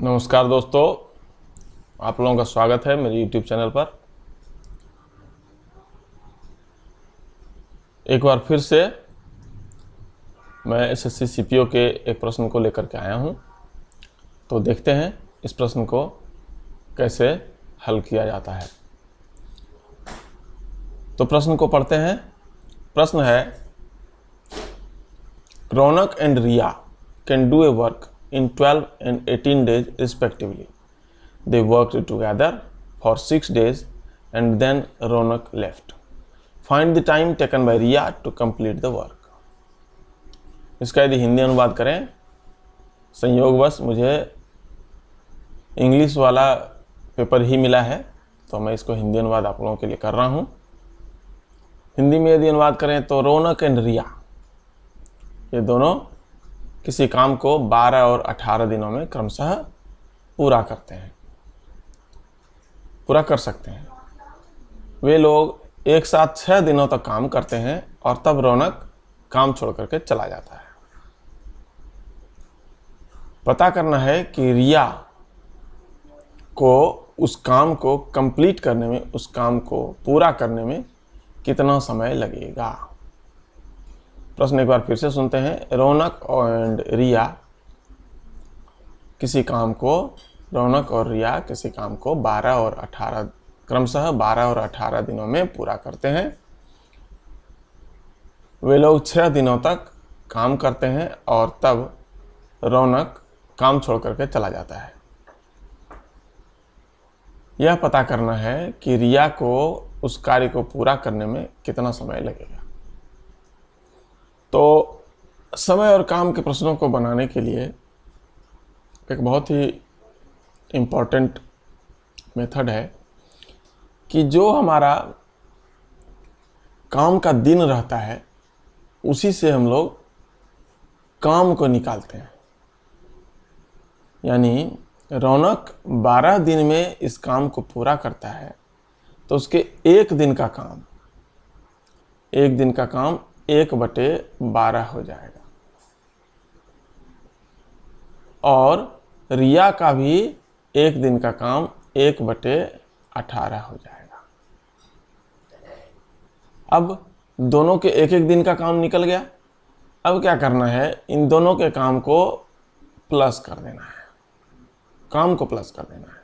नमस्कार दोस्तों, आप लोगों का स्वागत है मेरे YouTube चैनल पर। एक बार फिर से मैं SSC CPO के एक प्रश्न को लेकर के आया हूं। तो देखते हैं इस प्रश्न को कैसे हल किया जाता है। तो प्रश्न को पढ़ते हैं। प्रश्न है, Raunak and Riya can do a work in 12 and 18 days respectively. They worked together for 6 days and then Ronak left. Find the time taken by Riya to complete the work. इसका यदि हिंदी अनुवाद करें, संयोगवश मुझे इंग्लिश वाला पेपर ही मिला है तो मैं इसको हिंदी अनुवाद आप लोगों के लिए कर रहा हूँ। हिंदी में यदि अनुवाद करें तो रौनक एंड रिया ये दोनों किसी काम को 12 और 18 दिनों में क्रमशः पूरा करते हैं, पूरा कर सकते हैं। वे लोग एक साथ 6 दिनों तक काम करते हैं और तब रौनक काम छोड़ करके चला जाता है। पता करना है कि रिया को उस काम को कंप्लीट करने में, उस काम को पूरा करने में कितना समय लगेगा। प्रश्न एक बार फिर से सुनते हैं। रौनक एंड रिया किसी काम को, रौनक और रिया किसी काम को 12 और 18 क्रमशः 12 और 18 दिनों में पूरा करते हैं। वे लोग 6 दिनों तक काम करते हैं और तब रौनक काम छोड़ करके चला जाता है। यह पता करना है कि रिया को उस कार्य को पूरा करने में कितना समय लगेगा। तो समय और काम के प्रश्नों को बनाने के लिए एक बहुत ही इम्पोर्टेंट मेथड है कि जो हमारा काम का दिन रहता है उसी से हम लोग काम को निकालते हैं। यानी रौनक 12 दिन में इस काम को पूरा करता है तो उसके एक दिन का काम 1/12 हो जाएगा और रिया का भी एक दिन का काम 1/18 हो जाएगा। अब दोनों के एक एक दिन का काम निकल गया। अब क्या करना है, इन दोनों के काम को प्लस कर देना है, काम को प्लस कर देना है।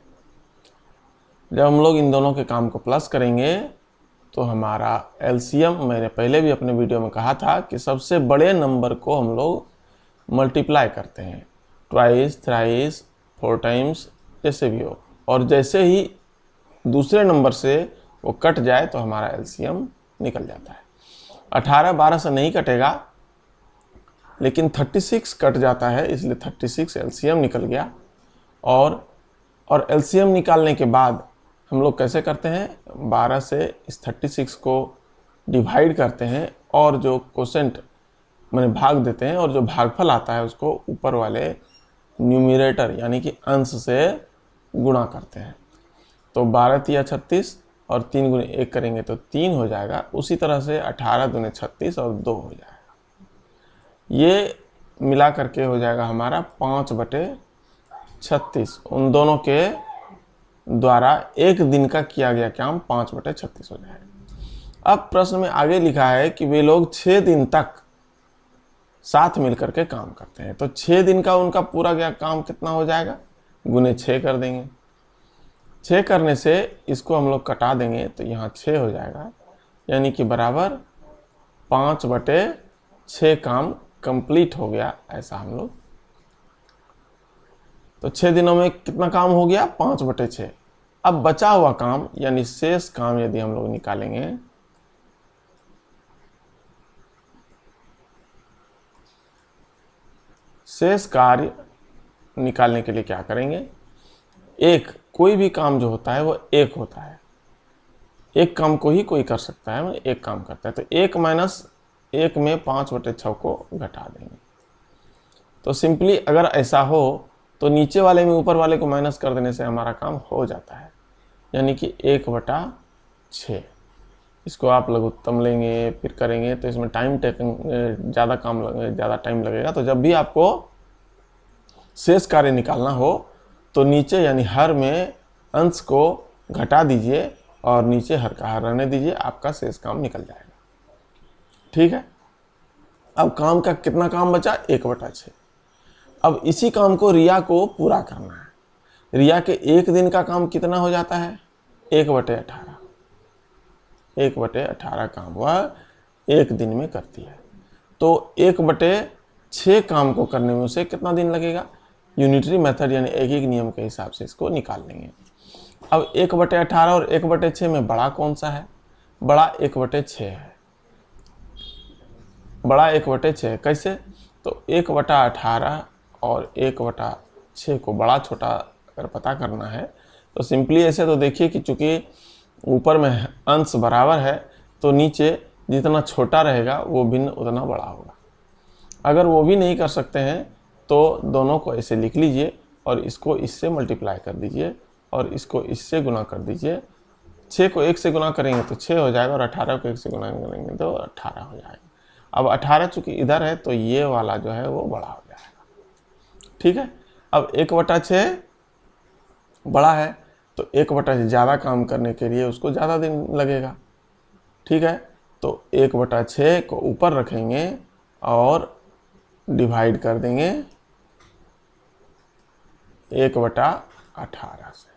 जब हम लोग इन दोनों के काम को प्लस करेंगे तो हमारा एलसीएम, मैंने पहले भी अपने वीडियो में कहा था कि सबसे बड़े नंबर को हम लोग मल्टीप्लाई करते हैं, ट्वाइस, थ्राइस, 4 टाइम्स, जैसे भी हो। और जैसे ही दूसरे नंबर से वो कट जाए तो हमारा एलसीएम निकल जाता है। 18 12 से नहीं कटेगा लेकिन 36 कट जाता है, इसलिए 36 एलसीएम निकल गया। और एलसीएम निकालने के बाद हम लोग कैसे करते हैं, 12 से इस 36 को डिवाइड करते हैं और जो क्वोशेंट मैंने भाग देते हैं और जो भागफल आता है उसको ऊपर वाले न्यूमरेटर यानी कि अंश से गुणा करते हैं। तो 12 तिया 36 और 3 गुणे 1 करेंगे तो 3 हो जाएगा। उसी तरह से 18 दूने 36 और 2 हो जाएगा। ये मिला करके हो जाएगा हमारा 5/36। उन दोनों के द्वारा एक दिन का किया गया काम 5/36 हो जाएगा। अब प्रश्न में आगे लिखा है कि वे लोग 6 दिन तक साथ मिलकर के काम करते हैं। तो 6 दिन का उनका पूरा गया काम कितना हो जाएगा, गुने 6 कर देंगे। 6 करने से इसको हम लोग कटा देंगे तो यहाँ 6 हो जाएगा, यानी कि बराबर 5/6 काम कंप्लीट हो गया। ऐसा हम लोग, तो 6 दिनों में कितना काम हो गया, 5/6। अब बचा हुआ काम यानी शेष काम यदि हम लोग निकालेंगे शेष कार्य निकालने के लिए क्या करेंगे, कोई भी काम जो होता है वो एक होता है। एक काम को ही कोई कर सकता है, एक काम करता है। तो 1 - 1 में 5/6 को घटा देंगे। तो सिंपली अगर ऐसा हो तो नीचे वाले में ऊपर वाले को माइनस कर देने से हमारा काम हो जाता है, यानी कि 1/6। इसको आप लघुत्तम लेंगे फिर करेंगे तो इसमें टाइम ज़्यादा टाइम लगेगा। तो जब भी आपको शेष कार्य निकालना हो तो नीचे यानी हर में अंश को घटा दीजिए और नीचे हर का हर रहने दीजिए, आपका शेष काम निकल जाएगा। ठीक है। अब काम का कितना काम बचा? 1/6। अब इसी काम को रिया को पूरा करना है। रिया के एक दिन का काम कितना हो जाता है? 1/18। 1/18 काम वह एक दिन में करती है। तो 1/6 काम को करने में उसे कितना दिन लगेगा? यूनिटरी मेथड यानी एक एक नियम के हिसाब से इसको निकाल लेंगे। अब 1/18 और 1/6 में बड़ा कौन सा है? बड़ा 1/6 है। बड़ा 1/6 कैसे? तो 1/18 और 1/6 को बड़ा छोटा अगर पता करना है तो सिंपली ऐसे तो देखिए कि चूंकि ऊपर में अंश बराबर है तो नीचे जितना छोटा रहेगा वो भिन्न उतना बड़ा होगा। अगर वो भी नहीं कर सकते हैं तो दोनों को ऐसे लिख लीजिए और इसको इससे मल्टीप्लाई कर दीजिए और इसको इससे गुना कर दीजिए। 6 को 1 से गुना करेंगे तो 6 हो जाएगा और 18 को 1 से गुना करेंगे तो 18 हो जाएगा। अब 18 चूंकि इधर है तो ये वाला जो है वो बड़ा हो जाएगा। ठीक है। अब 1/6 बड़ा है तो 1/6 ज़्यादा काम करने के लिए उसको ज़्यादा दिन लगेगा। ठीक है। तो 1/6 को ऊपर रखेंगे और डिवाइड कर देंगे 1/18 से।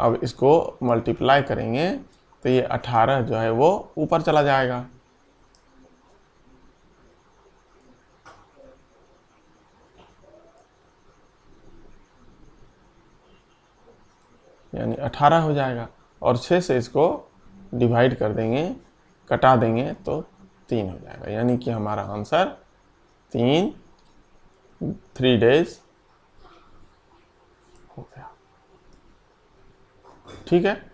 अब इसको मल्टीप्लाई करेंगे तो ये 18 जो है वो ऊपर चला जाएगा। यानी 18 हो जाएगा और 6 से इसको डिवाइड कर देंगे, कटा देंगे तो 3 हो जाएगा। यानी कि हमारा आंसर 3 डेज हो गया। ठीक है।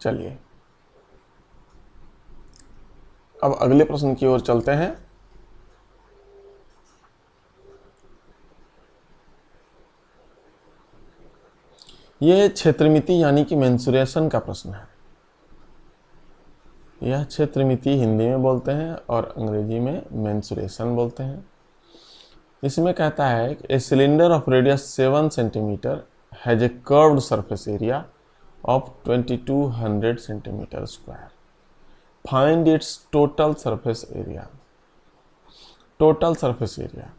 चलिए अब अगले प्रश्न की ओर चलते हैं। यह क्षेत्रमिति यानी कि मेंसुरेशन का प्रश्न है। यह क्षेत्रमिति हिंदी में बोलते हैं और अंग्रेजी में मेंसुरेशन बोलते हैं। इसमें कहता है कि a cylinder of radius 7 centimetre has a curved surface area of 2200 centimetre square. Find its total surface area. Total surface area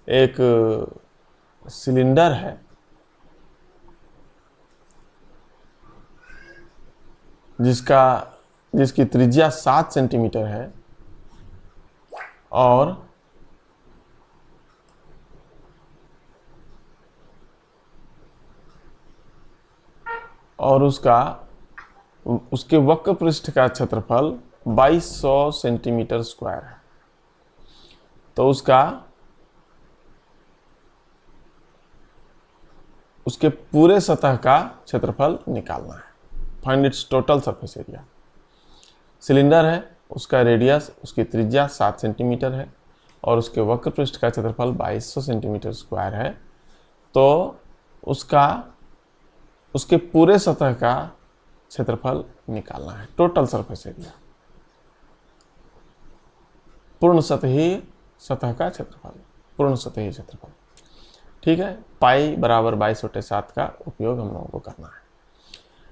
एक सिलेंडर है जिसकी त्रिज्या 7 सेंटीमीटर है और उसके वक्र पृष्ठ का क्षेत्रफल 2200 सेंटीमीटर स्क्वायर है। तो उसके पूरे सतह का क्षेत्रफल निकालना है। Find its total surface area. Cylinder है, उसका रेडियस, उसकी त्रिज्या 7 सेंटीमीटर है और उसके वक्र पृष्ठ का क्षेत्रफल 2200 सेंटीमीटर स्क्वायर है। तो उसके पूरे सतह का क्षेत्रफल निकालना है। टोटल सरफेस एरिया, पूर्ण सतह का क्षेत्रफल, पूर्ण सतही क्षेत्रफल। ठीक है। पाई बराबर 22/7 का उपयोग हम लोगों को करना है।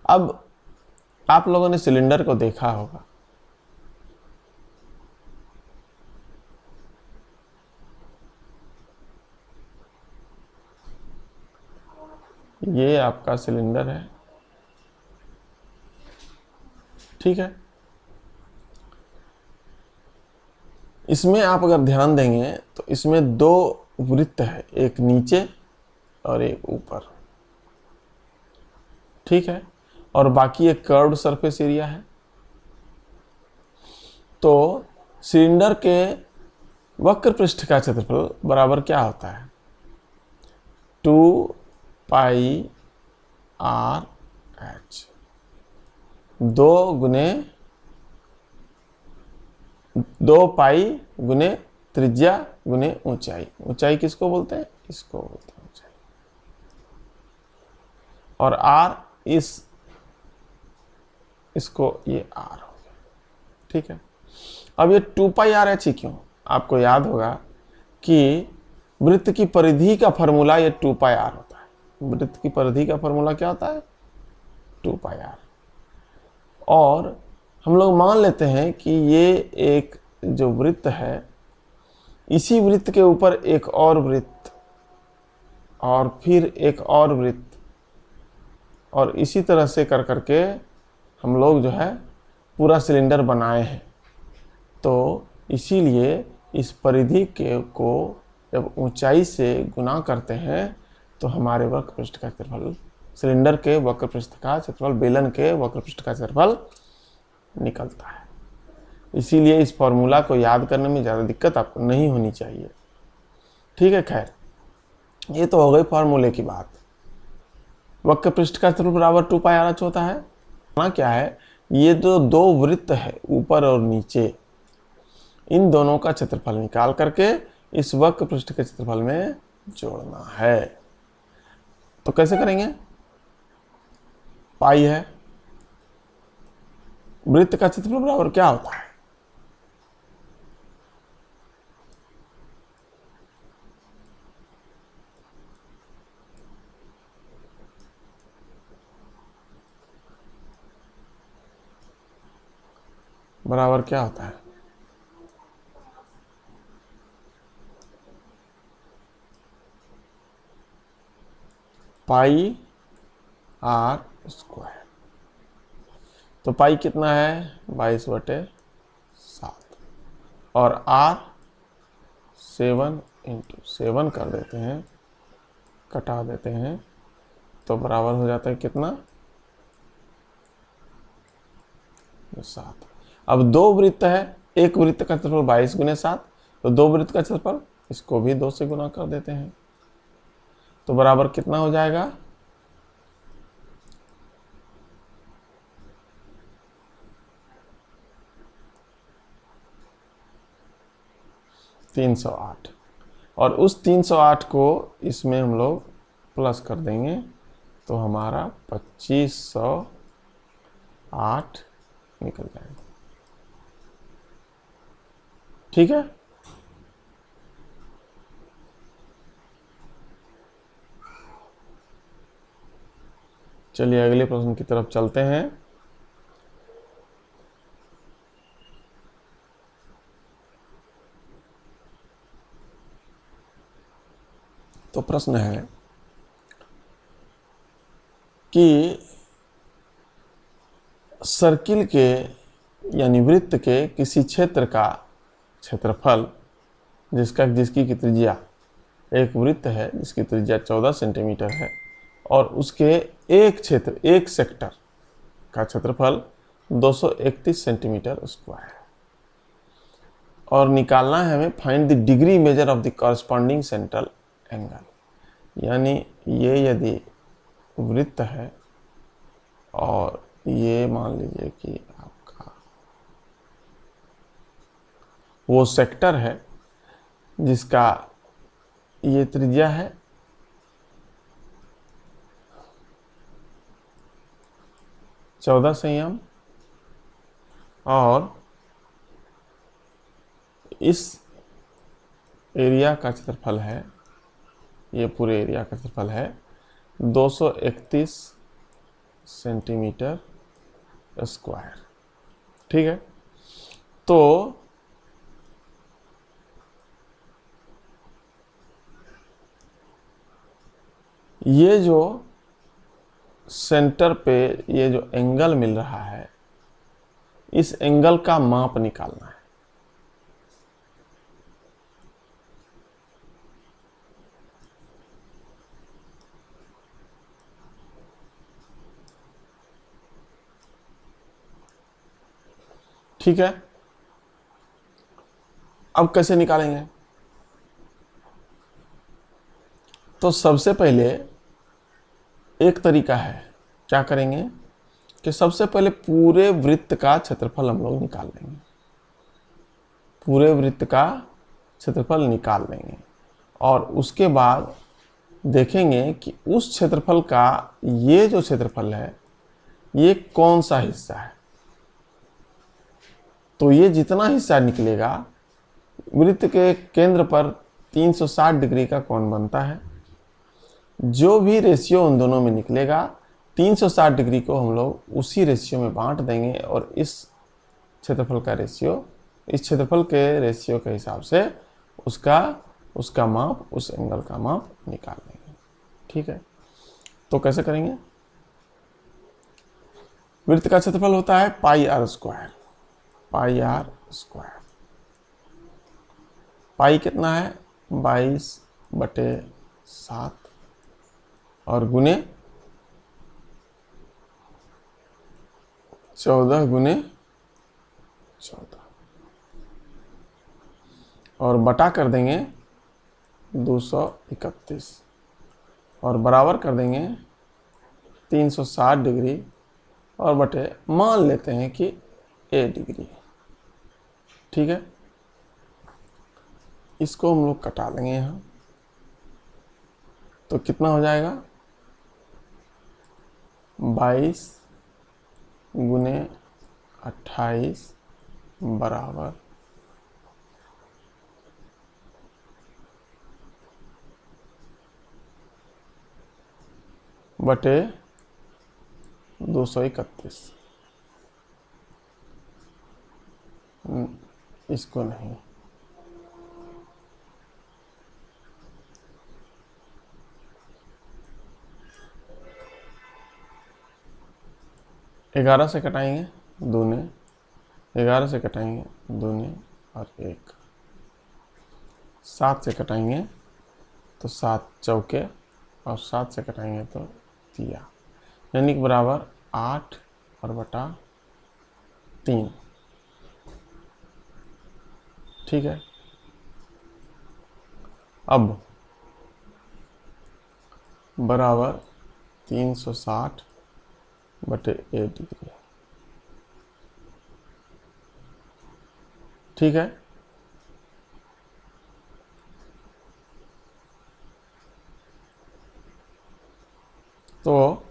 अब आप लोगों ने सिलेंडर को देखा होगा। ये आपका सिलेंडर है। ठीक है। इसमें आप अगर ध्यान देंगे तो इसमें 2 वृत्त है, एक नीचे और एक ऊपर। ठीक है। और बाकी एक कर्व्ड सरफेस एरिया है। तो सिलेंडर के वक्र पृष्ठ का क्षेत्रफल बराबर क्या होता है? 2 पाई आर एच, 2 पाई गुने त्रिज्या गुने ऊंचाई। ऊंचाई किसको बोलते हैं? इसको बोलते हैं ऊंचाई। और आर इसको ये आर हो गया। ठीक है। अब ये 2 पाई आर एच ही क्यों? आपको याद होगा कि वृत्त की परिधि का फॉर्मूला ये 2πr होता है। वृत्त की परिधि का फॉर्मूला क्या होता है? 2πr। और हम लोग मान लेते हैं कि ये एक जो वृत्त है, इसी वृत्त के ऊपर एक और वृत्त और फिर एक और वृत्त, और इसी तरह से कर करके हम लोग जो है पूरा सिलेंडर बनाए हैं। तो इसीलिए इस परिधि के को जब ऊंचाई से गुना करते हैं तो हमारे वक्र पृष्ठ का क्षेत्रफल, सिलेंडर के वक्र पृष्ठ का क्षेत्रफल, बेलन के वक्र पृष्ठ का क्षेत्रफल निकलता है। इसीलिए इस फॉर्मूला को याद करने में ज़्यादा दिक्कत आपको नहीं होनी चाहिए। ठीक है, खैर ये तो हो गई फॉर्मूले की बात। वक्र पृष्ठ का क्षेत्रफल बराबर 2πr होता है। ना क्या है, ये जो दो वृत्त है ऊपर और नीचे, इन दोनों का क्षेत्रफल निकाल करके इस वक्र पृष्ठ के क्षेत्रफल में जोड़ना है। तो कैसे करेंगे? पाई है, वृत्त का क्षेत्रफल बराबर क्या होता है? बराबर क्या होता है? पाई r स्क्वायर। तो पाई कितना है? 22/7 और r 7 × 7 कर देते हैं, कटा देते हैं, तो बराबर हो जाता है कितना? 7। अब दो वृत्त है, एक वृत्त का क्षेत्रफल 22 × 7, तो दो वृत्त का क्षेत्रफल इसको भी 2 से गुना कर देते हैं, तो बराबर कितना हो जाएगा? 308। और उस 308 को इसमें हम लोग प्लस कर देंगे तो हमारा 2508 निकल जाएगा। ठीक है, चलिए अगले प्रश्न की तरफ चलते हैं। तो प्रश्न है कि सर्किल के यानी वृत्त के किसी क्षेत्र का क्षेत्रफल जिसकी त्रिज्या, एक वृत्त है जिसकी त्रिज्या 14 सेंटीमीटर है और उसके एक क्षेत्र, एक सेक्टर का क्षेत्रफल 231 सेंटीमीटर स्क्वायर है, और निकालना है हमें find the degree measure of the corresponding central angle. यानी ये यदि वृत्त है और ये मान लीजिए कि आपका वो सेक्टर है जिसका ये त्रिज्या है 14 संयम, और इस एरिया का क्षेत्रफल है, ये पूरे एरिया का क्षेत्रफल है 231 सेंटीमीटर स्क्वायर। ठीक है, तो ये जो सेंटर पे ये जो एंगल मिल रहा है, इस एंगल का माप निकालना है। ठीक है, अब कैसे निकालेंगे? तो सबसे पहले एक तरीका है, क्या करेंगे कि सबसे पहले पूरे वृत्त का क्षेत्रफल हम लोग निकाल लेंगे। पूरे वृत्त का क्षेत्रफल निकाल लेंगे और उसके बाद देखेंगे कि उस क्षेत्रफल का ये जो क्षेत्रफल है ये कौन सा हिस्सा है। तो ये जितना हिस्सा निकलेगा, वृत्त के केंद्र पर 360 डिग्री का कोण बनता है। जो भी रेशियो उन दोनों में निकलेगा 360 डिग्री को हम लोग उसी रेशियो में बांट देंगे और इस क्षेत्रफल का रेशियो, इस क्षेत्रफल के रेशियो के हिसाब से उसका माप, उस एंगल का माप निकाल लेंगे। ठीक है, तो कैसे करेंगे? वृत्त का क्षेत्रफल होता है pi r square. Pi r square, pi कितना है? 22/7 और गुने 14 और बटा कर देंगे 231 और बराबर कर देंगे 360 डिग्री और बटे मान लेते हैं कि a डिग्री। ठीक है, इसको हम लोग कटा लेंगे यहाँ, तो कितना हो जाएगा? 22 गुने 28 बराबर 231। इसको नहीं, ग्यारह से कटाएंगे दूने, 11 से कटाएंगे दूने और 1, 7 से कटाएंगे तो 7 चौके और 7 से कटाएंगे तो 3, यानी कि बराबर 8 और बटा 3। ठीक है, अब बराबर 360 बटे a डिग्री। ठीक है, तो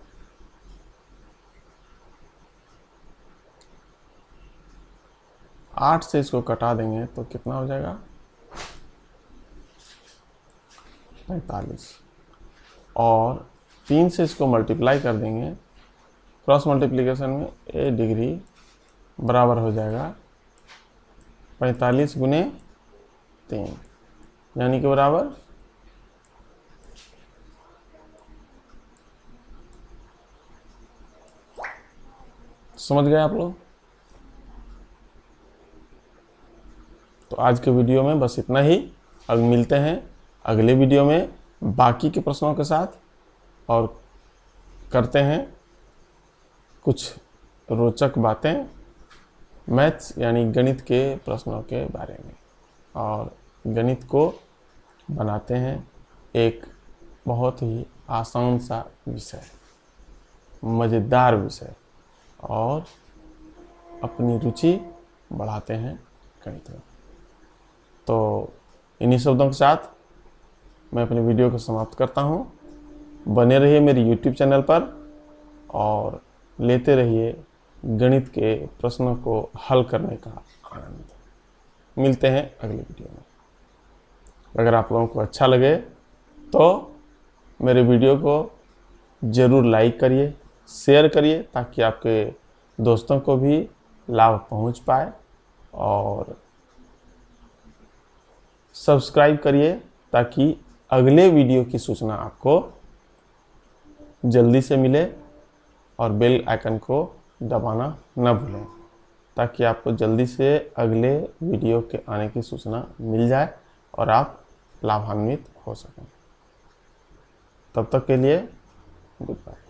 8 से इसको कटा देंगे तो कितना हो जाएगा? 45 और 3 से इसको मल्टीप्लाई कर देंगे, क्रॉस मल्टीप्लिकेशन में a डिग्री बराबर हो जाएगा 45 गुने 3, यानी कि बराबर समझ गए आप लोग? तो आज के वीडियो में बस इतना ही। अब मिलते हैं अगले वीडियो में बाकी के प्रश्नों के साथ और करते हैं कुछ रोचक बातें मैथ्स यानी गणित के प्रश्नों के बारे में, और गणित को बनाते हैं एक बहुत ही आसान सा विषय, मज़ेदार विषय, और अपनी रुचि बढ़ाते हैं गणित में। तो इन्हीं शब्दों के साथ मैं अपनी वीडियो को समाप्त करता हूँ। बने रहिए मेरे YouTube चैनल पर और लेते रहिए गणित के प्रश्नों को हल करने का आनंद। मिलते हैं अगले वीडियो में। अगर आप लोगों को अच्छा लगे तो मेरे वीडियो को ज़रूर लाइक करिए, शेयर करिए, ताकि आपके दोस्तों को भी लाभ पहुंच पाए, और सब्सक्राइब करिए ताकि अगले वीडियो की सूचना आपको जल्दी से मिले, और बेल आइकन को दबाना न भूलें ताकि आपको जल्दी से अगले वीडियो के आने की सूचना मिल जाए और आप लाभान्वित हो सकें। तब तक के लिए गुड बाय।